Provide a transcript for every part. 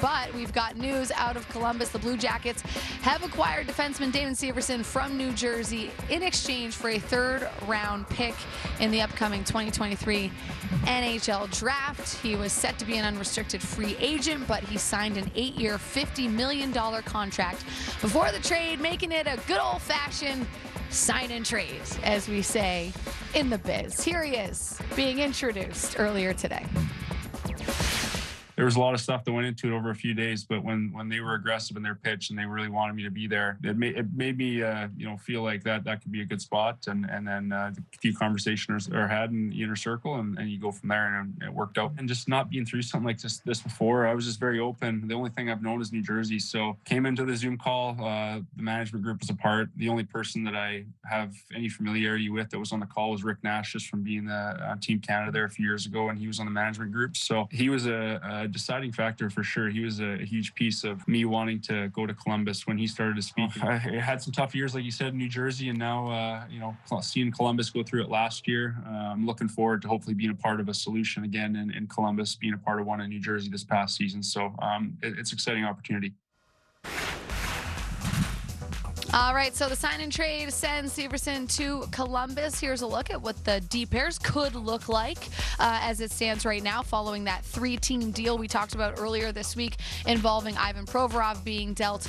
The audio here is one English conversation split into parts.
But we've got news out of Columbus. The Blue Jackets have acquired defenseman Damon Severson from New Jersey in exchange for a third-round pick in the upcoming 2023 NHL draft. He was set to be an unrestricted free agent, but he signed an 8-year, $50 million contract before the trade, making it a good old-fashioned sign and trade, as we say in the biz. Here he is, being introduced earlier today. There was a lot of stuff that went into it over a few days, but when they were aggressive in their pitch and they really wanted me to be there, it made me feel like that could be a good spot. And then a few conversations are had in the inner circle, and you go from there, and it worked out. And just not being through something like this before, I was just very open. The only thing I've known is New Jersey, so came into the Zoom call. The management group was apart. The only person that I have any familiarity with that was on the call was Rick Nash, just from being on Team Canada there a few years ago, and he was on the management group. So he was a deciding factor for sure. He was a huge piece of me wanting to go to Columbus when he started to speak. I had some tough years, like you said, in New Jersey, and now seeing Columbus go through it last year. I'm looking forward to hopefully being a part of a solution again in Columbus, being a part of one in New Jersey this past season. So it's an exciting opportunity. All right, so the sign and trade sends Severson to Columbus. Here's a look at what the D pairs could look like as it stands right now, following that 3-team deal we talked about earlier this week involving Ivan Proverov being dealt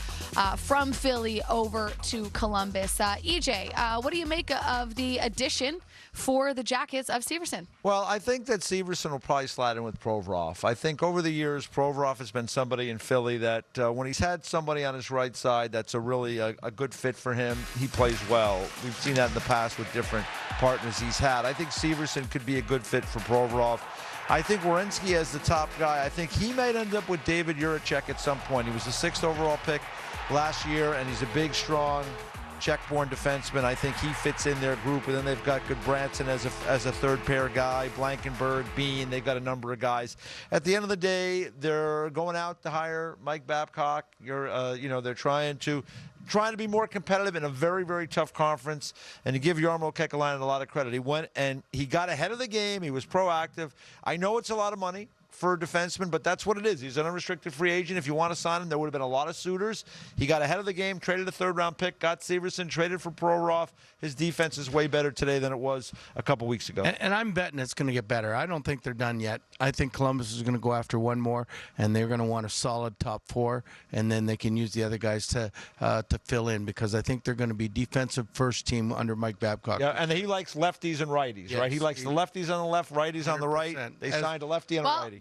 from Philly over to Columbus. EJ, what do you make of the addition for the Jackets of Severson? Well, I think that Severson will probably slide in with Provorov. I think over the years, Provorov has been somebody in Philly that when he's had somebody on his right side that's a really a good fit for him, he plays well. We've seen that in the past with different partners he's had. I think Severson could be a good fit for Provorov. I think Werenski as the top guy. I think he might end up with David Jiricek at some point. He was the 6th overall pick last year, and he's a big, strong, Czech-born defenseman. I think he fits in their group, and then they've got Goodbranson as a third pair guy, Blankenberg, Bean. They've got a number of guys. At the end of the day, they're going out to hire Mike Babcock. They're trying to be more competitive in a very, very tough conference. And to give Jarmo Kekalainen a lot of credit, he went and he got ahead of the game. He was proactive. I know it's a lot of money for a defenseman, but that's what it is. He's an unrestricted free agent. If you want to sign him, there would have been a lot of suitors. He got ahead of the game, traded a third-round pick, got Severson, traded for Provorov. His defense is way better today than it was a couple weeks ago. And I'm betting it's going to get better. I don't think they're done yet. I think Columbus is going to go after one more, and they're going to want a solid top 4, and then they can use the other guys to fill in, because I think they're going to be defensive first team under Mike Babcock. Yeah, and he likes lefties and righties, yes, right? He likes the lefties on the left, righties on the right. They signed a lefty and a righty.